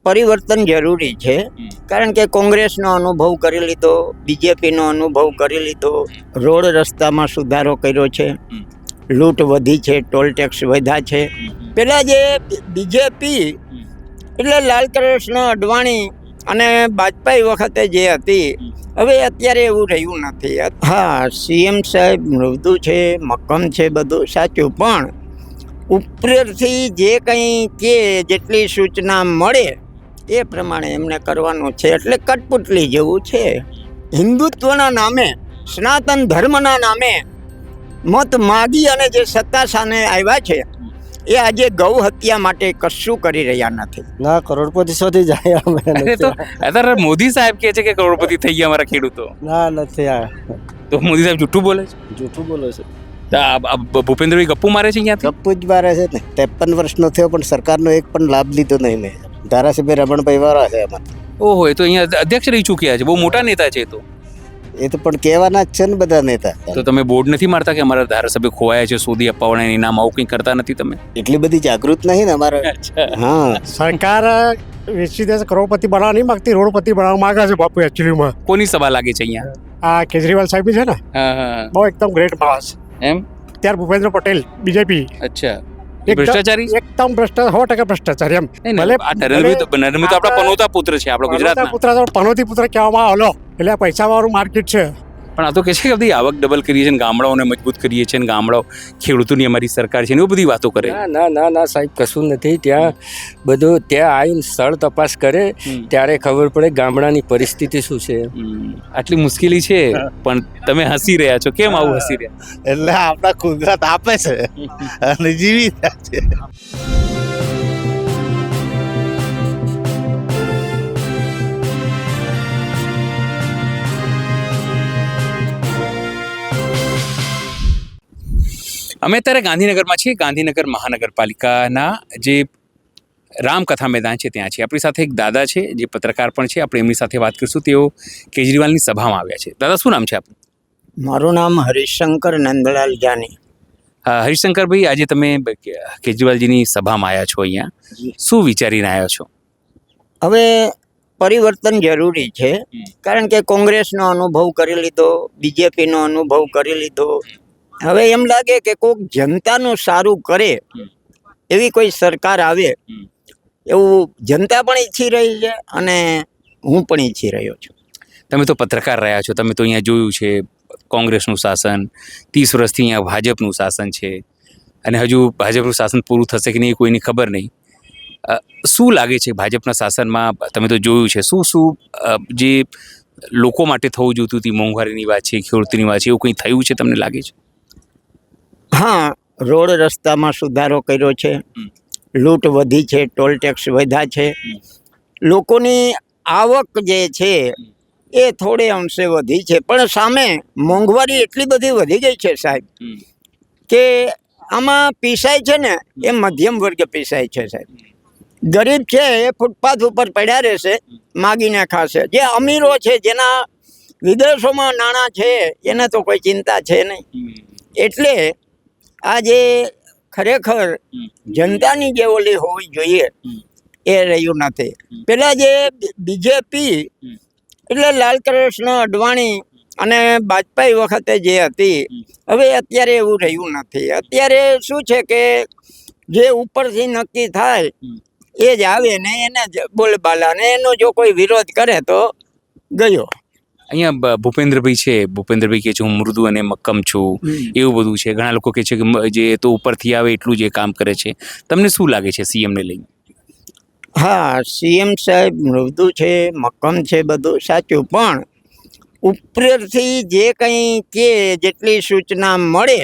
પરિવર્તન જરૂરી છે, કારણ કે કોંગ્રેસનો અનુભવ કરી લીધો, બીજેપીનો અનુભવ કરી લીધો, રોડ રસ્તામાં સુધારો કર્યો છે, લૂંટ વધી છે, ટોલ ટેક્સ વધ્યા છે. પેલા જે બીજેપી એટલે લાલકૃષ્ણ અડવાણી અને વાજપેયી વખતે જે હતી, હવે અત્યારે એવું રહ્યું નથી. હા, સીએમ સાહેબ મૃદુ છે, મક્કમ છે, બધું સાચું, પણ ઉપરથી જે કંઈ કે જેટલી સૂચના મળે એ પ્રમાણે એમને કરવાનું છે. એટલે કઠપુતલી જેવું છે. હિન્દુત્વના નામે, સનાતન ધર્મના નામે મત માગી અને જે સત્તા સામે આવ્યા છે એ આજે ગૌ હત્યા માટે કશું કરી રહ્યા નથી. ના, કરોડપતિ સુધી જાય અમે તો અત્યારે મોદી સાહેબ કહે છે કે કરોડપતિ થઈ ગયા અમારા ખેડૂતો. ના, નથી આ તો મોદી સાહેબ જૂઠું બોલે છે? જૂઠું બોલે છે. તો આ ભૂપેન્દ્રભાઈ ગપ્પુ મારે છે અહીંયાથી? ગપ્પુ જ મારે છે ને. 53 વર્ષનો થયો પણ સરકારનો એક પણ લાભ લીધો નહીં મેં. ધારાસભ્ય રમણભાઈ વાળા છે એમાં. ઓહો, એ તો અહીંયા અધ્યક્ષ રહી ચૂક્યા છે, બહુ મોટા નેતા છે. એ તો પણ કહેવાના જ છે ને બધા નેતા. તો તમે બોર્ડ નથી મારતા કે અમારા ધારાસભ્ય ખોવાયા છે, શોધી અપાવવાના ઇનામ આવું કંઈ કરતા નથી તમે? એટલી બધી જાગૃત નહીં ને અમારે. હા, સરકાર વેચી દે કરોડપતિ બનાવવા નહીં માંગતી, રોડપતિ બનાવવા માંગે છે બાપુ. એકચ્યુઅલીમાં કોની સભા લાગે છે અહીંયા? આ કેજરીવાલ સાહેબ છે ને, હા હા, બહુ એકદમ ગ્રેટ માણસ. એમ? ત્યાર ભૂપેન્દ્ર પટેલ બીજેપી અચ્છા, ભ્રષ્ટાચારી? એકદમ 100% ભ્રષ્ટાચારી. એમ ભલે નરેન્દ્ર તો આપણા પનોતા પુત્ર છે, આપણા ગુજરાતના પુત્ર, પનોતી પુત્ર કહેવામાં આવેલો, એટલે પૈસા વાળું માર્કેટ છે. પણ આ તો કહે છે કે બધી આવક ડબલ કરીએ છીએ, ગામડાઓને મજબૂત કરીએ છીએ, ગામડાઓ ખેડૂતોની અમારી સરકાર છે, એવી બધી વાતો કરે. ના સાહેબ, કશું નથી. ત્યાં બધું ત્યાં આવીને સ્થળ તપાસ કરે ત્યારે ખબર પડે ગામડાની પરિસ્થિતિ શું છે. આટલી મુશ્કેલી છે પણ તમે હસી રહ્યા છો, કેમ આવું હસી રહ્યા? એટલે આપણા કુદરત આપે છે અને જીવી રહ્યા છે. અમે અત્યારે ગાંધીનગરમાં છીએ. ગાંધીનગર મહાનગરપાલિકાના જે રામકથા મેદાન છે ત્યાં છે. આપણી સાથે એક દાદા છે જે પત્રકાર પણ છે, આપણે એમની સાથે વાત કરીશું. તેઓ કેજરીવાલની સભામાં આવ્યા છે. દાદા, શું નામ છે આપનું? મારું નામ હરિશંકર નંદલાલ જાની. હરિશંકરભાઈ, આજે તમે કેજરીવાલજીની સભામાં આવ્યા છો, અહીંયા શું વિચારીને આવ્યા છો? હવે પરિવર્તન જરૂરી છે, કારણ કે કોંગ્રેસનો અનુભવ કરી લીધો, બીજેપીનો અનુભવ કરી લીધો. હવે એમ લાગે કે કોઈક જનતાનું સારું કરે એવી કોઈ સરકાર આવે, એવું જનતા પણ ઈચ્છી રહી છે અને હું પણ ઈચ્છી રહ્યો છું. તમે તો પત્રકાર રહ્યા છો, તમે તો અહીંયા જોયું છે કોંગ્રેસનું શાસન, 30 વર્ષથી અહીંયા ભાજપનું શાસન છે, અને હજુ ભાજપનું શાસન પૂરું થશે કે નહીં કોઈની ખબર નહીં. શું લાગે છે ભાજપના શાસનમાં? તમે તો જોયું છે શું શું જે લોકો માટે થવું જોઈતું હતું, મોંઘવારીની વાત છે, ખેડૂતની વાત છે, એવું કંઈ થયું છે તમને લાગે છે? હા, રોડ રસ્તામાં સુધારો કર્યો છે, લૂંટ વધી છે, ટોલ ટેક્સ વધ્યા છે, લોકોની આવક જે છે એ થોડે અંશે વધી છે, પણ સામે મોંઘવારી એટલી બધી વધી ગઈ છે સાહેબ કે આમાં પીસાય છે ને એ મધ્યમ વર્ગ પીસાય છે સાહેબ. ગરીબ છે એ ફૂટપાથ ઉપર પડ્યા રહેશે, માગીને ખાશે. જે અમીરો છે, જેના વિદેશોમાં નાણાં છે, એને તો કોઈ ચિંતા છે નહીં. એટલે આ જે ખરેખર જનતાની જે ઓલી હોવી જોઈએ એ રહ્યું નથી. પેલા જે બીજેપી એટલે લાલકૃષ્ણ અડવાણી અને વાજપેયી વખતે જે હતી, હવે અત્યારે એવું રહ્યું નથી. અત્યારે શું છે કે જે ઉપરથી નક્કી થાય એ જ આવે ને એને જ બોલબાલા, ને એનો જો કોઈ વિરોધ કરે તો ગયો. અહીંયા ભૂપેન્દ્રભાઈ છે, ભૂપેન્દ્રભાઈ કહે છે હું મૃદુ અને મક્કમ છું, એવું બધું છે. ઘણા લોકો કહે છે કે જે તો ઉપરથી આવે એટલું જ એ કામ કરે છે. તમને શું લાગે છે સીએમને લઈને? હા, સીએમ સાહેબ મૃદુ છે, મક્કમ છે, બધું સાચું, પણ ઉપરથી જે કંઈ કે જેટલી સૂચના મળે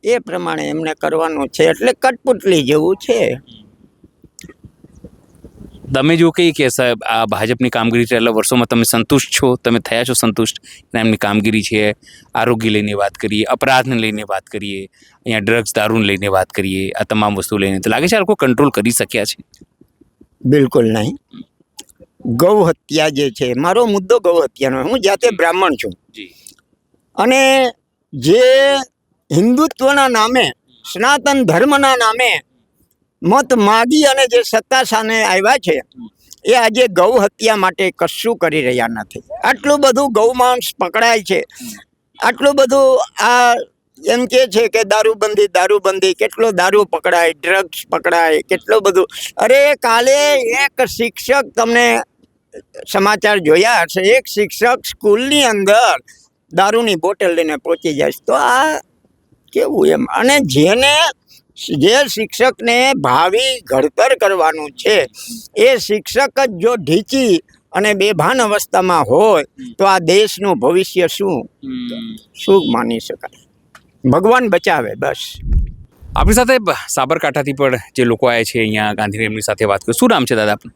એ પ્રમાણે એમને કરવાનું છે. એટલે કઠપુતલી જેવું છે. તમે જો કહીએ કે સાહેબ આ ભાજપની કામગીરી છેલ્લા વર્ષોમાં તમે સંતુષ્ટ છો, તમે થયા છો સંતુષ્ટ એમની કામગીરી છે? આરોગ્ય લઈને વાત કરીએ, અપરાધને લઈને વાત કરીએ, અહીંયા ડ્રગ્સ દારૂને લઈને વાત કરીએ, આ તમામ વસ્તુ લઈને તો લાગે છે આ લોકો કંટ્રોલ કરી શક્યા છે? બિલકુલ નહીં. ગૌ હત્યા જે છે, મારો મુદ્દો ગૌ હત્યાનો. હું જાતે બ્રાહ્મણ છું અને જે હિન્દુત્વના નામે, સનાતન ધર્મના નામે મત માગી અને જે સત્તા સામે આવ્યા છે એ આજે ગૌ હત્યા માટે કશું કરી રહ્યા નથી. આટલું બધું ગૌમાંસ પકડાય છે, આટલું બધું આ એમ કે છે કે દારૂબંધી, કેટલો દારૂ પકડાય, ડ્રગ્સ પકડાય, કેટલું બધું. અરે કાલે એક શિક્ષક, તમને સમાચાર જોયા હશે, એક શિક્ષક સ્કૂલની અંદર દારૂની બોટલ લઈને પહોંચી જાય. તો આ કેવું એમ? અને જે શિક્ષકને ભાવિ ઘડતર કરવાનું છે એ શિક્ષક જ જો ઢીચી અને બેભાન અવસ્થામાં હોય તો આ દેશનું ભવિષ્ય શું માની શકાય? ભગવાન બચાવે બસ. આપણી સાથે સાબરકાંઠાથી પણ જે લોકો આવ્યા છે અહીંયા ગાંધીનગર, એમની સાથે વાત કરું. શું નામ છે દાદા આપનું?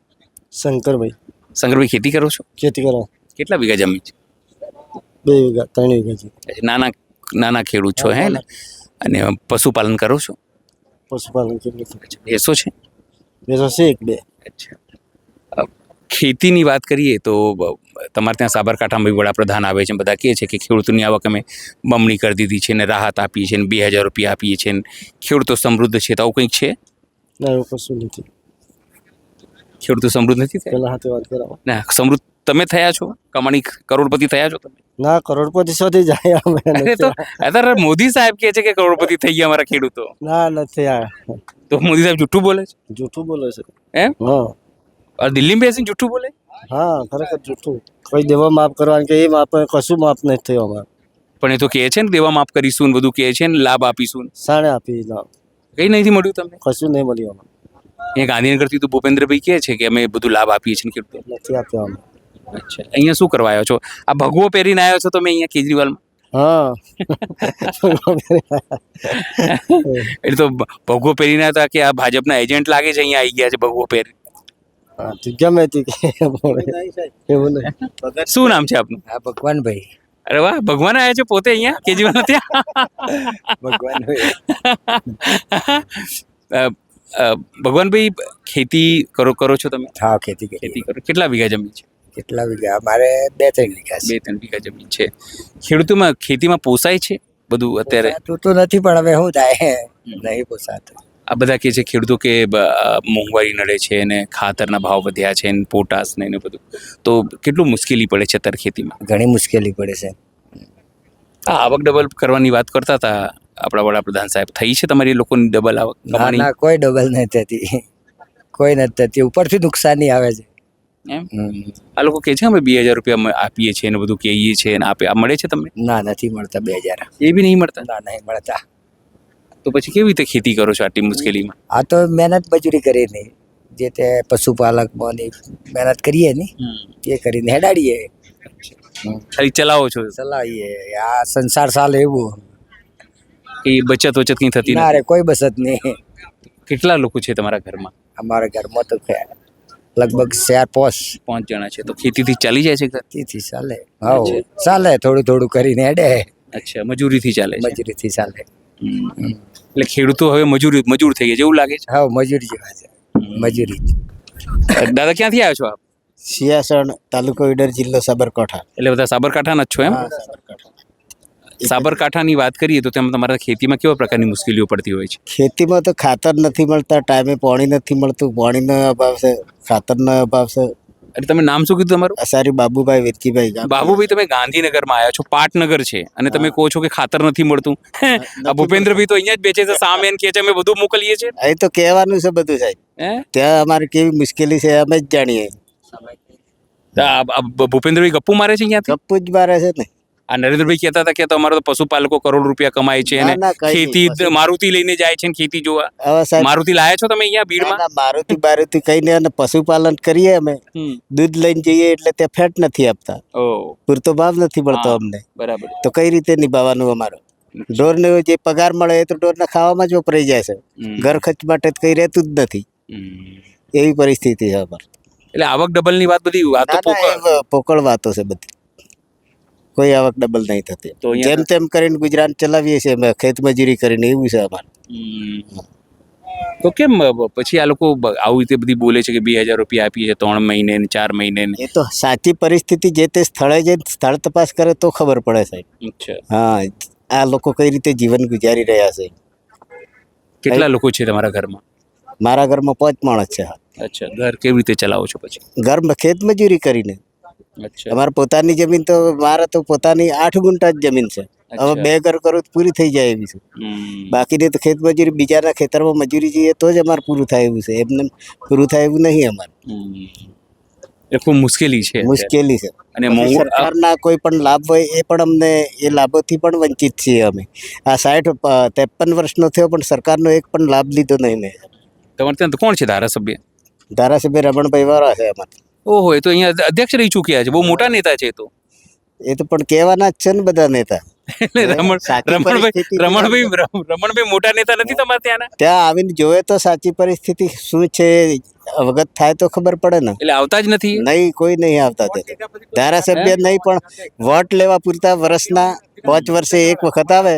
શંકરભાઈ. શંકરભાઈ, ખેતી કરો છો? ખેતી કરો. કેટલા વીઘા જમીન છે? 2 વીઘા 3 વીઘા છે. નાના ખેડૂત છો હે ને? અને પશુપાલન કરો છો? પશુપાલન કેટલું ભેંસો છે? ભેંસો છે 1-2. અચ્છા. ખેતીની વાત કરીએ તો તમારે ત્યાં સાબરકાંઠામાં બી વડાપ્રધાન આવે છે, બધા કહે છે કે ખેડૂતોની આવક અમે બમણી કરી દીધી છે ને રાહત આપીએ છીએ ને 2000 રૂપિયા આપીએ છીએ ને ખેડૂતો સમૃદ્ધ છે. તો આવું કંઈક છે? ના, એવું કશું નથી. ખેડૂતો સમૃદ્ધ નથી થયા? પેલા હાથે વાત કરાવો. ના, સમૃદ્ધ તમે થયા છો? કમાણી કરોડપતિ થયા છો તમે? ના, કરોડપતિ સુધી જાય અમે. અરે તો અત્યારે મોદી સાહેબ કહે છે કે કરોડપતિ થઈ ગયા અમારા ખેડૂતો. ના, નથી આ. તો મોદી સાહેબ જૂઠું બોલે છે? જૂઠું બોલે છે. એમ? હા. દિલ્હીમાં બેસીને જૂઠું બોલે? હા, ખરેખર જૂઠું. કોઈ દેવા માફ કરવાનું કે એ માફ કશું માફ નથી થયું અમારે. પણ એ તો કહે છે ને દેવા માફ કરીશું ને બધું કહે છે ને લાભ આપીશું. સાણે આપી લાભ. કંઈ નથી મળ્યું તમને? કશું નહીં મળ્યું અમારે. અહીંયા ગાંધીનગરથી તો ભૂપેન્દ્રભાઈ કહે છે કે અમે બધું લાભ આપીએ છીએ ખેડૂતો. નથી આપ્યો અમે. અચ્છા, અહીંયા શું કરવા આવ્યો છો? આ ભગવો પહેરીને આવ્યો છો તમે અહીંયા કેજરીવાલમાં? હા. એટલે તો ભગવો પહેરીને હતા કે આ ભાજપના એજન્ટ લાગે છે, અહીંયા આવી ગયા છે ભગવો પહેરી. ગમે તે એવું નહીં. શું નામ છે આપનું? હા, ભગવાનભાઈ. અરે વાહ, ભગવાન આવ્યા છે પોતે અહીંયા કેજરીવાલ ત્યાં. ભગવાનભાઈ. ભગવાનભાઈ, ખેતી કરો છો તમે? હા, ખેતી કરો. કેટલા વીઘા જમીન છે? કેટલા વીઘા? અમારે 2-3 વીઘા છે. 2-3 વીઘા જમીન છે. ખેડૂતોમાં ખેતીમાં પોસાય છે બધું અત્યારે? તો નથી, પણ હવે શું થાય, નહીં પોસાતું. આ બધા કહે છે ખેડૂતો કે મોંઘવારી નડે છે ને ખાતરના ભાવ વધ્યા છે ને પોટાશ ને એને બધું, તો કેટલું મુશ્કેલી પડે છે અત્યારે ખેતીમાં? ઘણી મુશ્કેલી પડે છે. આ આવક ડબલ કરવાની વાત કરતા હતા આપણા વડાપ્રધાન સાહેબ. થઈ છે તમારી લોકોની ડબલ આવક? ના, કોઈ ડબલ નથી થતી. કોઈ નથી થતી. ઉપરથી નુકસાની આવે છે. એમ? આ લોકો કહે છે અમે 2000 રૂપિયા આપીએ છીએ ને બધું કહીએ છીએ ને આ મળે છે તમને? ના, નથી મળતા 2000. એ બી નહીં મળતા? ના, નહીં મળતા. તો પછી કેવી રીતે ખેતી કરો છો આટલી મુશ્કેલીમાં? આ તો મહેનત મજૂરી કરીને, જે તે પશુપાલકમાં મહેનત કરીએ ને એ કરીને હેડાડીએ. ખાલી ચલાવો છો? ચલાવીએ. આ સંસાર ચાલે એવું. એ બચત કંઈ થતી ના નથી? રે, કોઈ બચત નહીં. કેટલા લોકો છે તમારા ઘરમાં? અમારા ઘરમાં તો લગભગ 4-5 જણા છે. તો ખેતીથી ચાલી જાય છે ઘર? તેથી ચાલે. હા, ચાલે. થોડું કરીને હેડે. અચ્છા, મજૂરીથી ચાલે છે? મજૂરીથી ચાલે. એટલે ખેડૂતો હવે મજૂર થઈ ગયા જેવું લાગે છે? હા, મજૂરી જેવા છે. મજૂરી. દાદા, ક્યાંથી આવ્યો છો આપ? સિયાસણ, તાલુકો ઈડર, જિલ્લો સાબરકાંઠા. એટલે બધા સાબરકાંઠાના જ છો એમ? સાબરકાંઠાની વાત કરીએ તો તેમાં તમારા ખેતીમાં કેવા પ્રકારની મુશ્કેલીઓ પડતી હોય છે? ખેતીમાં તો ખાતર નથી મળતા, ટાઈમે પાણી નથી મળતું, પાણીનો અભાવ છે, ખાતરનો અભાવ છે. એટલે તમે નામ શું કીધું તમારું? અસારી બાબુભાઈ વિરકીભાઈ. બાબુભાઈ, તમે ગાંધીનગરમાં આવ્યા છો, પાટનગર છે, અને તમે કહો છો કે ખાતર નથી મળતું. આ ભૂપેન્દ્રભાઈ તો અહીંયા જ બેચે છે સામે, કે છે અમે બધું મોકલીએ છીએ. અહીં તો કહેવાનું છે બધું સાહેબ. ત્યાં અમારે કેવી મુશ્કેલી છે અમે જ જાણીએ. ભૂપેન્દ્રભાઈ ગપ્પુ મારે છે અહીંયાથી? ગપ્પુ જ મારે છે ને. આ નરેન્દ્રભાઈ કહેતા હતા કે તમારા તો પશુપાલકો કરોડ રૂપિયા કમાય છે અને ખેતી મારુતિ લઈને જાય છે ખેતી જોવા. મારુતિ લાયા છો તમે અહીંયા ભીડમાં? મારુતિ કઈ નહીં. પશુપાલન કરીએ અમે, દૂધ લઈને જઈએ એટલે ત્યાં ફેટ નથી આપતા, પૂરતો ભાવ નથી મળતો અમને. બરાબર. તો કઈ રીતે નિભાવવાનું અમારું? ઢોરને જે પગાર મળે એ તો ઢોરના ખાવામાં જ વપરાઈ જાય છે, ઘર ખર્ચ માટે કઈ રહેતું જ નથી. એવી પરિસ્થિતિ છે અમારે. એટલે આવક ડબલ ની વાત બધી વાતો પોકળ વાતો છે બધી. કોઈ આવક ડબલ નહીં થતી. જેમ તેમ કરીને ગુજરાત ચલાવીએ છીએ અમે, ખેત મજૂરી કરીને. એવું છે અમારે. તો કેમ પછી આ લોકો આવી રીતે બધી બોલે છે કે 2000 રૂપિયા આપીએ છીએ 3 મહિને ને 4 મહિને? એ તો સાચી પરિસ્થિતિ જે તે સ્થળે જઈને સ્થળ તપાસ કરે તો ખબર પડે સાહેબ. હા, આ લોકો કઈ રીતે જીવન ગુજારી રહ્યા છે. કેટલા લોકો છે તમારા ઘરમાં? મારા ઘરમાં 5 માણસ છે. અચ્છા, ઘર કેવી રીતે ચલાવો છો પછી? ઘરમાં ખેત મજૂરી કરીને. અચ્છા, અમારે પોતાની જમીન તો મારે તો પોતાની 8 ગુંઠા જ જમીન છે. હવે 2 ઘર કરું તો પૂરી થઈ જાય એવી છે. બાકીની તો ખેત મજૂરી બીજાના ખેતરમાં મજૂરી જઈએ તો જ અમારે પૂરું થાય એવું છે. એમને પૂરું થાય એવું નહીં અમારે. એ ખૂબ મુશ્કેલી છે અત્યારે. મુશ્કેલી છે. અને પછી મોંઘું સરકારના કોઈ પણ લાભ હોય એ પણ અમને એ લાભોથી પણ વંચિત છીએ અમે. આ 53 વર્ષનો થયો પણ સરકારનો એક પણ લાભ લીધો નહીં મેં. તમારે ત્યાં તો કોણ છે ધારાસભ્ય? ધારાસભ્ય રમણભાઈ વાળા છે અમારે. ઓહો, એ તો અહીંયા અધ્યક્ષ રહી ચૂક્યા છે, બહુ મોટા નેતા છે એ તો. એ તો પણ કહેવાના જ છે ને બધા નેતા. એટલે સાચી પરિસ્થિતિ રમણભાઈ મોટા નેતા નથી તમારે ત્યાંના? ત્યાં આવીને જોવે તો સાચી પરિસ્થિતિ શું છે અવગત થાય તો ખબર પડે ને. એટલે આવતા જ નથી. નહીં, કોઈ નહીં આવતા તે. ધારાસભ્ય નહીં પણ વોટ લેવા પૂરતા વર્ષના 5 વર્ષે એક વખત આવે,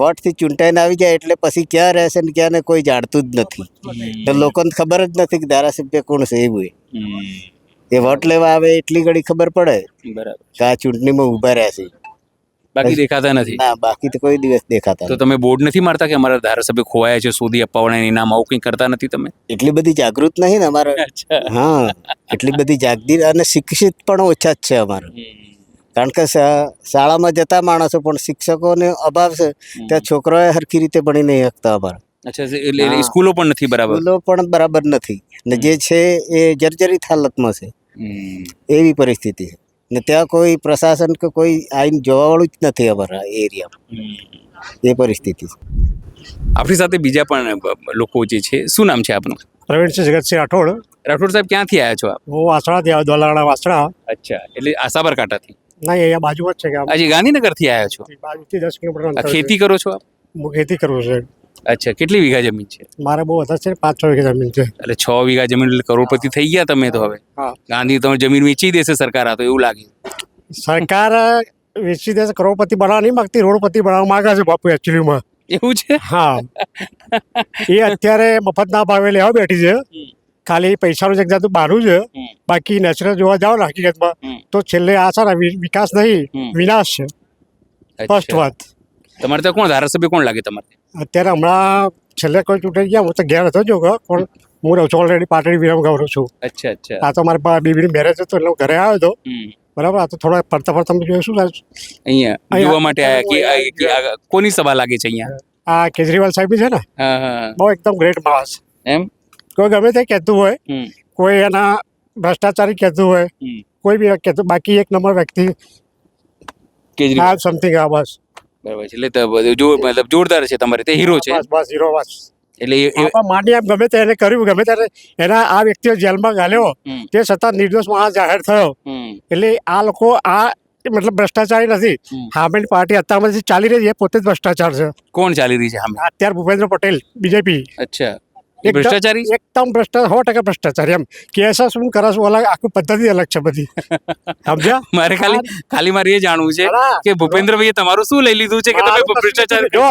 વોટ થી ચૂંટાઈને આવી જાય એટલે પછી ક્યાં રહેશે ને ક્યાં ને કોઈ જાણતું જ નથી. તો લોકોને ખબર જ નથી કે ધારાસભ્ય કોણ છે એવું. એ વોટ લેવા આવે એટલી ઘડી ખબર પડે બરાબર, કે આ ચૂંટણીમાં ઊભા રહ્યા છે. બાકી દેખાતા નથી. ના, બાકી તો કોઈ દિવસ દેખાતા તો તમે બોર્ડ નથી મારતા કે અમારા ધારાસભ્ય ખોવાયા છે, શોધી અપાવવાના ઇનામ આવું કંઈ કરતા નથી તમે? એટલી બધી જાગૃત નહીં ને અમારે. હા, એટલી બધી જાગૃત અને શિક્ષિત પણ ઓછા જ છે અમારે. કારણ કે શાળામાં જતા માણસો પણ શિક્ષકોને અભાવ છે. ત્યાં છોકરાઓ હરખી રીતે ભણી નહીં શકતા અમારે. અચ્છા, એટલે સ્કૂલો પણ નથી બરાબર. સ્કૂલો પણ બરાબર નથી ને જે છે એ જર્જરિત હાલતમાં છે. એવી પરિસ્થિતિ છે ને ત્યાં કોઈ પ્રશાસન કે કોઈ આઈને જોવાવાળું જ નથી અમારા એરિયામાં. એ પરિસ્થિતિ છે. આપણી સાથે બીજા પણ લોકો જે છે, શું નામ છે આપનું? પ્રવીણસિંહ જગતસિંહ રાઠોડ. રાઠોડ સાહેબ, ક્યાંથી આવ્યા છો આપ? હું વાસણાથી આવ્યો, દોલાવાડા વાસણા. અચ્છા, એટલે આ સાબરકાંઠાથી? નહીં, અહીંયા બાજુમાં જ છે ગામ. આજે ગાંધીનગરથી આવ્યા છો? બાજુથી 10 કિલોમીટર આ અંતર છે. ખેતી કરો છો આપ? હું ખેતી કરું છું. અચ્છા, કેટલી વીઘા જમીન છે? મારે બહુ વધારે છે, 5-6 વીઘા જમીન છે. એટલે 6 વીઘા જમીન એટલે કરોડપતિ થઈ ગયા તમે તો હવે. હા. ગાંધી તમારી જમીન વેચી દેશે સરકાર, આ તો એવું લાગે. સરકાર વેચી દેશે, કરોડપતિ બનાવવા નહીં માગતી, રોડપતિ બનાવવા માંગે છે બાપુ એકચ્યુઅલીમાં. એવું છે? હા. એ અત્યારે મફતના ભાવે લેવા બેઠી છે. ખાલી પૈસાનું એક જાતું બહારનું છે. બાકી નેચરલ જોવા જાઓ ને હકીકતમાં તો છેલ્લે આ છે ને વિકાસ નહીં, વિનાશ છે. ફર્સ્ટ વાત. તમારે ત્યાં કોણ ધારાસભ્ય કોણ લાગે તમારે? અત્યારે હમણાં છેલ્લે કોઈ ચૂંટાઈ ગયા, હું તો ઘેર હતો જો પણ હું રહું છું ઓલરેડી પાટડી વિરામગામ રહું છું. અચ્છા, અચ્છા. આ તો મારી બેબીની મેરેજ હતો એટલે હું ઘરે આવ્યો હતો. બરાબર. આ તો થોડા ફરતા ફરતા જોયું શું અહીંયા જોવા માટે આયા કે કોની સભા લાગે છે અહીંયા? આ કેજરીવાલ સાહેબની છે ને, બહુ એકદમ ગ્રેટ માણસ. એમ કોઈ ગમે તે કહેતું હોય, કોઈ એના ભ્રષ્ટાચારી કહેતું હોય, કોઈ બી કહેતું, બાકી એક નંબર વ્યક્તિ કેજરીવાલ સમથિંગ. આ બસ બરાબર છે. એટલે મતલબ જોરદાર છે તમારે, તે હીરો છે. બસ હીરો બસ. એટલે માની આમ ગમે તેને કર્યું, ગમે ત્યારે એના આ વ્યક્તિઓ જેલમાં ગાલ્યો, તે છતાં નિર્દોષ માણસ જાહેર થયો. એટલે આ લોકો આ મતલબ ભ્રષ્ટાચારી નથી. હામેની પાર્ટી અત્યારમાંથી ચાલી રહી છે, પોતે જ ભ્રષ્ટાચાર છે. કોણ ચાલી રહી છે સામે? અત્યારે ભૂપેન્દ્ર પટેલ, બીજેપી. અચ્છા, ભ્રષ્ટાચારી? એકદમ 100% ભ્રષ્ટાચારી. એમ કેસા શું કરાશું, અલગ આખું પદ્ધતિ અલગ છે બધી. સમજ્યા? મારે ખાલી એ જાણવું છે કે ભૂપેન્દ્રભાઈએ તમારું શું લઈ લીધું છે કે તમે ભ્રષ્ટાચારી? જો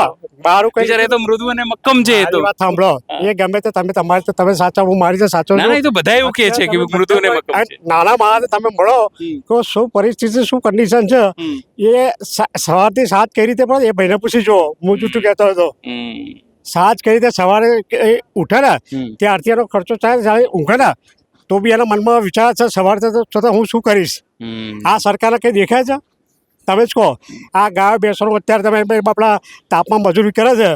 મારું કઈ બિચારા એ તો મૃદુ અને મક્કમ છે. એ તો વાત સાંભળો, એ ગમે તે તમે તમારી તો તમે સાચા, હું મારી તો સાચો. ના, એ તો બધા એવું કહે છે કે મૃદુ અને મક્કમ છે. નાના માણસ તમે મળો તો શું પરિસ્થિતિ, શું કન્ડિશન છે, એ સવારથી 7 કઈ રીતે પડે એ ભાઈને પૂછી જો. હું જૂઠું કહેતો હતો. 7 કઈ રીતે સવારે ઉઠે ને ત્યારથી એનો ખર્ચો થાય, ઊંઘે ને તો બી એના મનમાં વિચાર છે સવારથી તો હું શું કરીશ. આ સરકારને કંઈ દેખાય છે? તમે જ કહો. આ ગાય બેસવાનું અત્યારે તમે આપણા તાપમાં મજૂરી કરે છે,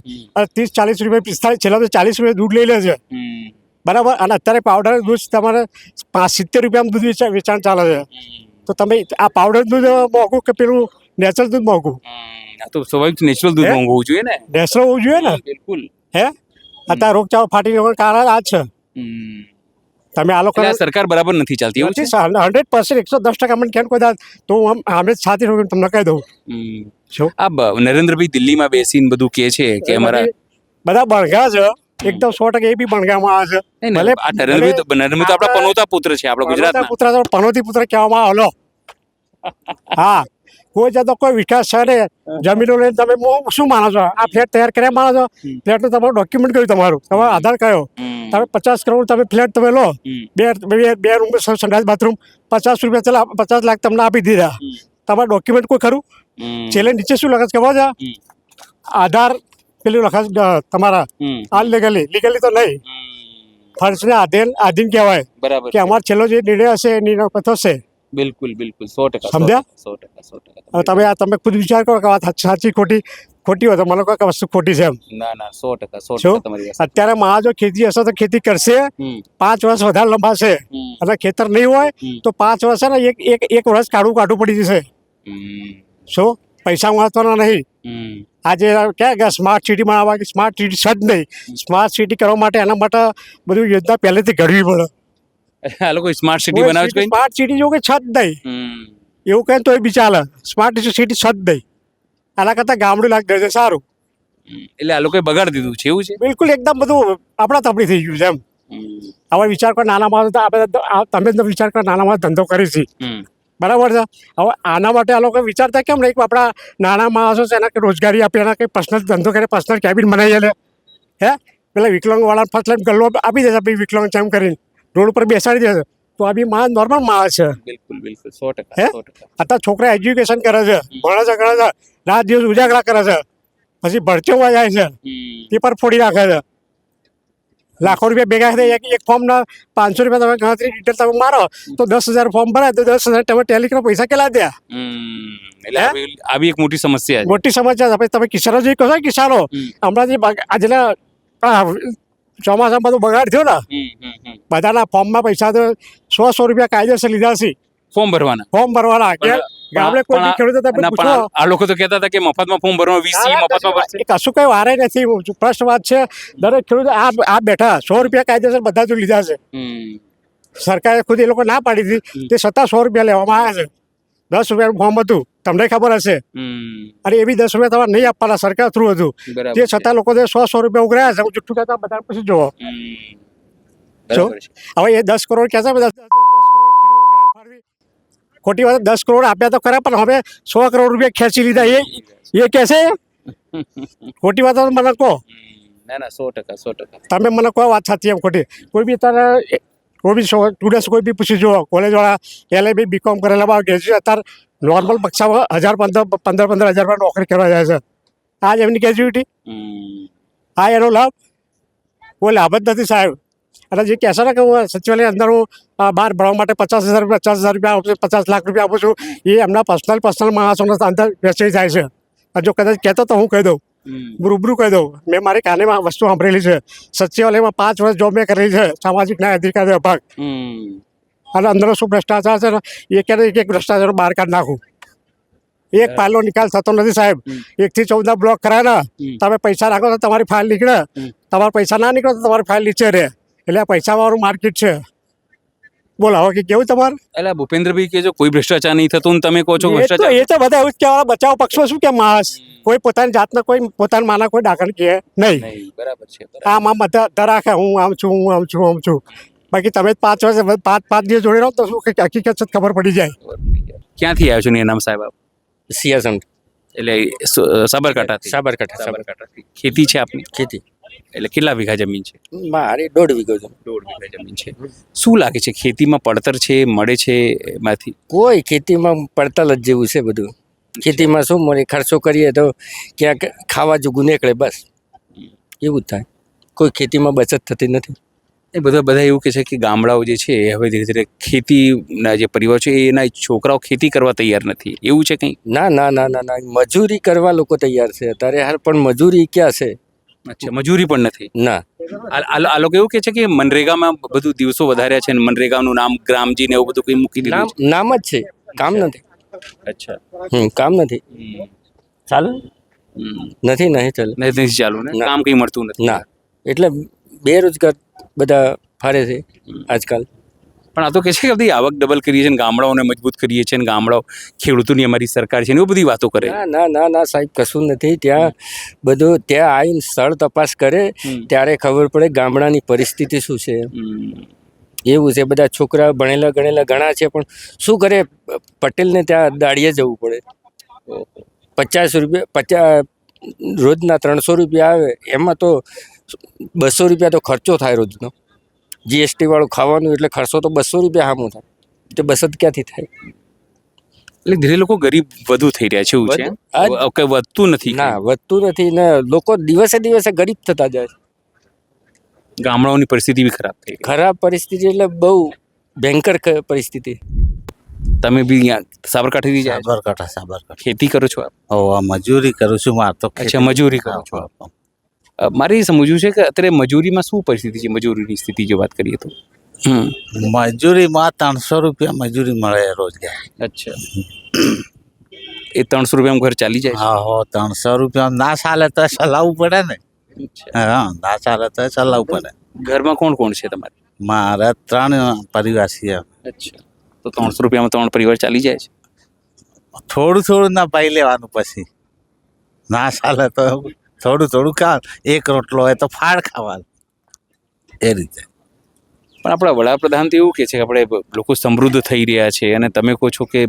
30-40 રૂપિયા, 45 છેલ્લા તો 40 રૂપિયા દૂધ લઈ લે છે. બરાબર. અને અત્યારે પાવડર દૂધ તમારે 70 રૂપિયામાં દૂધ વેચાણ ચાલે છે. તો તમે આ પાવડર દૂધ મોંઘું કે પેલું નેચરલ દૂધ મોંઘું? તો સ્વાભાવિક નેચરલ દૂધ મોંઘું હોવું જોઈએ ને. નેચરલ હોવું જોઈએ ને. બિલકુલ. હે અત્યારે રોગચાળો ફાટી ગયો કારણ આ જ છે. તમે આ લોકો સરકાર બરાબર નથી ચાલતી એવું છે? 100% 110% મને કેમ કોઈ તો હું આમે સાથે તમને કહી દઉં. શું આ નરેન્દ્રભાઈ દિલ્હીમાં બેસીને બધું કહે છે કે અમારા બધા બણગા છે, એકદમ 100% એ બી બણગામાં આવે છે. ભલે નરેન્દ્રભાઈ તો આપણા પનોતા પુત્ર છે, આપણા ગુજરાતના પુત્ર, પનોતી પુત્ર કહેવામાં આવે. હા, કોઈ જાતો કોઈ વિકાસ છે ને. જમીનો લઈને તમે શું માનો છો? આ ફ્લેટ તૈયાર કર્યા માનો છો? ફ્લેટનું તમારું ડોક્યુમેન્ટ કયું, તમારું તમારો આધાર કયો? તમે 50 કરોડ તમે ફ્લેટ તમે લો, બે રૂમ સંડાસ બાથરૂમ, 50 રૂપિયા ચલા 50 લાખ તમને આપી દીધા. તમારું ડોક્યુમેન્ટ કોઈ ખરું? છેલ્લે નીચે શું લખે ખબર છે? આધાર પેલું લખે તમારા આ લીગલી તો નહીં. ફર્સ્ટને આધીન કહેવાય બરાબર કે અમારો છેલ્લો જે નિર્ણય હશે એ નિર્ણય પર થશે. બિલકુલ બિલકુલ 100%. સમજ્યા? 100%. હવે તમે ખુદ વિચાર કરો કે વાત સાચી ખોટી હોય તો મને કહો કે વસ્તુ ખોટી છે એમ. ના ના 100% શું? તમારી વાત. અત્યારે માં જો ખેતી હશે તો ખેતી કરશે, હમ, 5 વર્ષ વધારે લંબાશે. હમ, અને ખેતર નહીં હોય હમ. તો 5 વર્ષ છે ને એક વર્ષ કાઢવું પડી જશે. હમ, શું? પૈસા મહત્વના નહીં. હમ. આજે ક્યાં કે સ્માર્ટ સિટી બનાવવા કે સ્માર્ટ સિટી છે જ નહીં. સ્માર્ટ સિટી કરવા માટે એના માટે બધું યોજના પહેલેથી ઘડવી પડે. આ લોકો સ્માર્ટ સિટી બનાવે છે કોઈ. સ્માર્ટ સિટી જો કે છે જ નહીં હમ. એવું કહે તો એ બી ચાલે. સ્માર્ટ સિટી છે જ નહીં. આના કરતાં ગામડું લાગે છે સારું. એટલે આ લોકોએ બગાડી દીધું છે એવું છે. બિલકુલ એકદમ બધું આપણા તપડી થઈ ગયું છે એમ. હમ, હવે વિચાર કરો નાના માણસ તો તમે જ વિચાર કરો નાના માણસ ધંધો કરી છે હમ. બરાબર છે. હવે આના માટે આ લોકો વિચારતા કેમ નહીં કે આપણા નાના માણસો છે એના કે રોજગારી આપી એના કંઈ પર્સનલ ધંધો કરે, પર્સનલ કેબિન બનાવી લે. હે પેલા વિકલાંગવાળા ફર્સ્ટ લાઈન ગલ્લો આપી દેશે પછી વિકલાંગ ચેમ કરીને રોડ ઉપર બેસાડી દેશે તો આ બી માણસ નોર્મલ માણસ છે. બિલકુલ બિલકુલ 100%. હે? અત્યારે છોકરા એજ્યુકેશન કરે છે, ભણે છે, કરે છે, રાત દિવસ ઉજાગરા કરે છે, પછી ભરતીઓમાં જાય છે, હમ. પેપર ફોડી નાખે છે, લાખો રૂપિયા ભેગા થાય. એક ફોર્મના 500 રૂપિયા તમે ગણતરી ડિટેલ તમે મારો તો 10,000 ફોર્મ ભરાય તો 10,000 તમે ટેલિગ્રામ પૈસા કેટલા થયા? હમ. એટલે આ બી એક મોટી સમસ્યા છે. મોટી સમસ્યા છે. તમે કિસાનો જે કહો છો ને કિસાનો હમણાં જે ચોમાસામાં બધું બગાડ થયો ને હમ, હમ, હમ. બધાના ફોર્મમાં પૈસા તો 100 રૂપિયા કાયદેસર લીધા છે ફોર્મ ભરવાના. ફોર્મ ભરવાના. ગામડે કોઈ બી ખેડૂતો તમે ના, પૂછો પણ આ લોકો તો કહેતા હતા કે મફતમાં ફોર્મ ભરવા વીસી મફતમાં ભરશે. એ કશું કઈ વારે નથી. પ્રશ્ન વાત છે દરેક ખેડૂત આ બેઠા 100 રૂપિયા કાયદેસર બધા જ લીધા છે. હમ. સરકારે ખુદ એ લોકો ના પાડી હતી તે છતાં 100 રૂપિયા લેવામાં આવ્યા છે. 10 રૂપિયાનું ફોર્મ હતું તમને ખબર હશે. હમ. અને એ બી 10 રૂપિયા તમારે નહીં આપવાના સરકાર થ્રુ હતું. બરાબર તે છે. છતાં લોકો 100 રૂપિયા ઉઘરાયા છે. હું જુઠ્ઠું કહેતા બધા પછી જોવો. હમ. શું? બરાબર છે. હવે એ 10 કરોડ કહે છે બધા 10 કરોડ ખેડૂતો ગ્રાન્ટ ફાળવી. ખોટી વાત 10 કરોડ આપ્યા તો ખરા પણ હવે 100 કરોડ રૂપિયા ખેંચી લીધા એ કહેશે ખોટી વાત મને કહો. ના ના 100%. તમે મને કહો વાત સાચી એમ ખોટી. કોઈ બી અત્યારે કોઈ બી સ્ટુડન્ટ કોઈ બી પૂછી જુઓ કોલેજવાળા LLB BCom કરેલા ગ્રેજ્યુએટ અત્યારે નોર્મલ પક્ષામાં 15,000 નોકરી કરવા જાય છે. આ જ એમની ગ્રેજ્યુએટી, હમ. આ એનો લાભ કોઈ લાભ જ નથી સાહેબ. અને જે કહેશે ને કે હું સચિવાલય અંદર હું બહાર ભણવા માટે 50,000 રૂપિયા આપું છું, 50 લાખ રૂપિયા આપું છું એ એમના પર્સનલ માણસોને અંદર વેચાઈ જાય છે. અને જો કદાચ કહેતો તો હું કહી દઉં, રૂબરૂ કહી દઉં. મેં મારી કાનેમાં વસ્તુ સાંભળેલી છે. સચિવાલયમાં 5 વર્ષ જોબ મેં કરેલી છે સામાજિક ન્યાય અધિકારી વિભાગ. હમ. અને અંદરનો શું ભ્રષ્ટાચાર છે ને એ ક્યારે એક ભ્રષ્ટાચાર બહાર કાઢી નાખું. એક ફાઇલનો નિકાલ થતો નથી સાહેબ. 1 થી 14 બ્લોક કરાયેલા તમે પૈસા રાખો તો તમારી ફાઇલ નીકળે, તમારા પૈસા ના નીકળે તો તમારી ફાઇલ નીચે રહે. એટલે આ પૈસાવાળું માર્કેટ છે. બોલો હવે કે કેવું તમારે? એટલે ભૂપેન્દ્રભાઈ કે જો કોઈ ભ્રષ્ટાચાર નહીં થતો ને તમે કહો છો એ ભ્રષ્ટાચાર. તો બધા એવું જ કહેવાના બચાવ પક્ષમાં શું કે માણસ કોઈ પોતાની જાતને કોઈ પોતાના માના કોઈ ડાકણ કહે નહીં. નહીં, બરાબર છે. આમ બધા રાખે હું આમ છું હું આમ છું આમ છું. બાકી તમે 5 વર્ષ 5 દિવસ જોડે રહો તો શું હકીકત છે ખબર પડી જાય. ક્યાંથી આવ્યો છો નિયનામ સાહેબ આપ? સિયાસણ એટલે સાબરકાંઠાથી. સાબરકાંઠાથી ખેતી છે આપની? ખેતી એટલે કેટલા વીઘા જમીન છે? મારે 1.5 વીઘો છે. 1.5 વીઘા જમીન છે. શું લાગે છે ખેતીમાં પડતર છે મળે છે એમાંથી? કોઈ ખેતીમાં પડતલ જ જેવું છે બધું. ખેતીમાં શું મળે, ખર્ચો કરીએ તો ક્યાંક ખાવા જોગું નીકળે બસ એવું જ થાય. કોઈ ખેતીમાં બચત થતી નથી. એ બધા એવું કહે છે કે ગામડાઓ જે છે એ હવે ધીરે ધીરે ખેતીના જે પરિવાર છે એના છોકરાઓ ખેતી કરવા તૈયાર નથી, એવું છે કંઈ? ના ના ના ના ના મજૂરી કરવા લોકો તૈયાર છે અત્યારે હાલ, પણ મજૂરી ક્યાં છે? અચ્છા, મજૂરી પણ નથી. ના, આ લોકો એવું કહે છે કે મનરેગામાં બધું દિવસો વધાર્યા છે, મનરેગાનું નામ ગ્રામજી ને એવું બધું કંઈ મૂકી દીધું છે. નામ જ છે, કામ નથી. અચ્છા. કામ નથી. ચાલે નથી નહીં ચાલે નથી ચાલુ ને ના. કામ કંઈ મળતું નથી. ના, એટલે બેરોજગાર બધા ફરે છે આજકાલ. પણ આ તો કહે છે કે બધી આવક ડબલ કરીએ છીએ ને ગામડાઓને મજબૂત કરીએ છીએ ને ગામડાઓ ખેડૂતોની અમારી સરકાર છે ને એવું બધી વાતો કરે. ના ના ના ના સાહેબ, કશું નથી. ત્યાં બધું ત્યાં આવીને સ્થળ તપાસ કરે ત્યારે ખબર પડે ગામડાની પરિસ્થિતિ શું છે. એવું છે. બધા છોકરા ભણેલા ગણેલા ઘણા છે પણ શું કરે, પટેલને ત્યાં દાડિયે જવું પડે. 50 રૂપિયા રોજના 300 રૂપિયા આવે, એમાં તો 200 રૂપિયા તો ખર્ચો થાય રોજનો. GST વાળું ખાવાનું એટલે ખર્ચો તો 200 રૂપિયા સામો થાય. તો બચત ક્યાંથી થાય? એટલે ધીરે લોકો ગરીબ વધુ થઈ રહ્યા છે એવું છે કે વધતું નથી? ના, વધતું નથી ને લોકો દિવસે દિવસે ગરીબ થતા જાય છે. ગામડાઓની પરિસ્થિતિ બી ખરાબ થઈ ગઈ. ખરાબ પરિસ્થિતિ એટલે બહુ ભયંકર પરિસ્થિતિ. તમે બી અહીંયા સાબરકાંઠાથી જાય છો? સાબરકાંઠા ખેતી કરો છો આપ? મજૂરી કરું છું માર તો અચ્છા, મજૂરી કરો છો આપ. મારે એ સમજવું છે કે અત્યારે મજૂરીમાં શું પરિસ્થિતિ છે, મજૂરીની સ્થિતિ જો વાત કરીએ તો? મજૂરીમાં 300 રૂપિયા મજૂરી મળે રોજગાર. અચ્છા, એ 300 રૂપિયામાં ઘર ચાલી જાય છે? હા હો 300 રૂપિયા ના ચાલે તો ચલાવવું પડે ને. હા ના ચાલે તો ચલાવવું પડે. ઘરમાં કોણ કોણ છે તમારે? મારે 3 પરિવાર છીએ. અચ્છા, તો 300 રૂપિયામાં 3 પરિવાર ચાલી જાય છે? થોડું થોડું ના પાઈ લેવાનું, પછી ના ચાલે તો થોડું થોડું ખા. એક રોટલો હોય તો ફાળ ખાવાનું, એ રીતે. પણ આપણા વડાપ્રધાન તો એવું કહે છે કે આપણે લોકો સમૃદ્ધ થઈ રહ્યા છે અને તમે કહો છો કે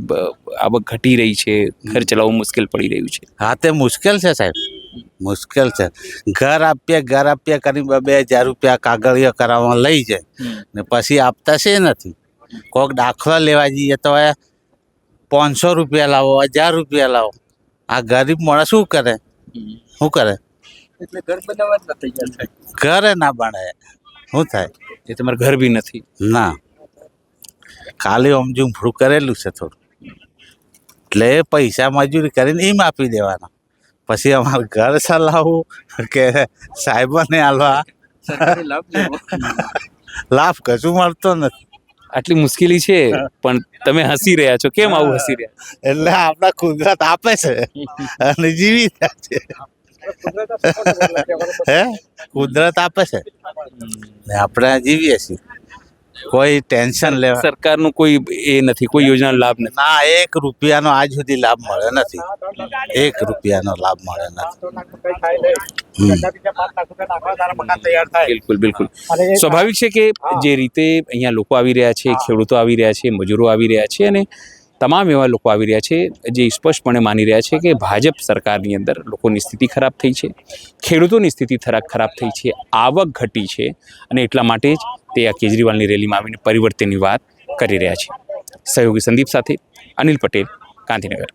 આવક ઘટી રહી છે, ઘર ચલાવવું મુશ્કેલ પડી રહ્યું છે. હા તે મુશ્કેલ છે સાહેબ, મુશ્કેલ છે. ઘર આપીએ કરી 2,000 રૂપિયા કાગળિયા કરાવવા લઈ જાય ને પછી આપતા છે નથી. કોઈક દાખલા લેવા જઈએ તો 500 રૂપિયા લાવો, 1000 રૂપિયા લાવો. આ ગરીબ માણસ શું કરે? એટલે ઘર બનાવવા જ નથી તૈયાર થાય. ઘરે ના બને, શું થાય? એ તમારે ઘર બી નથી? ના, ખાલી અમજુમફળું કરેલું છે થોડું, એટલે પૈસા મજૂરી કરીને એમ આપી દેવાના. પછી અમારે ઘર ચલાવવું કે સાહેબને આલવા, લાભ કશું મળતો નથી. આટલી મુશ્કેલી છે પણ તમે હસી રહ્યા છો, કેમ આવું હસી રહ્યા? એટલે આપણા કુદરત આપે છે અને જીવી રહ્યા છે. કુદરત આપે છે ને આપણે જીવીએ છીએ. કોઈ ટેન્શન લેવા સરકારનું કોઈ એ નથી, કોઈ યોજનાનો લાભ નથી? ના, 1 રૂપિયાનો આજ સુધી લાભ મળે નથી. 1 રૂપિયાનો લાભ મળે નથી. બિલકુલ બિલકુલ. સ્વાભાવિક છે કે જે રીતે અહીંયા લોકો આવી રહ્યા છે, ખેડૂતો આવી રહ્યા છે, મજૂરો આવી રહ્યા છે અને તમામ એવા લોકો આવી રહ્યા છે જે સ્પષ્ટપણે માની રહ્યા છે કે ભાજપ સરકારની અંદર લોકોની સ્થિતિ ખરાબ થઈ છે, ખેડૂતોની સ્થિતિ ખરાબ થઈ છે, આવક ઘટી છે અને એટલા માટે જ તે આ કેજરીવાલની રેલીમાં આવીને પરિવર્તનની વાત કરી રહ્યા છે. સહયોગી સંદીપ સાથે અનિલ પટેલ, ગાંધીનગર.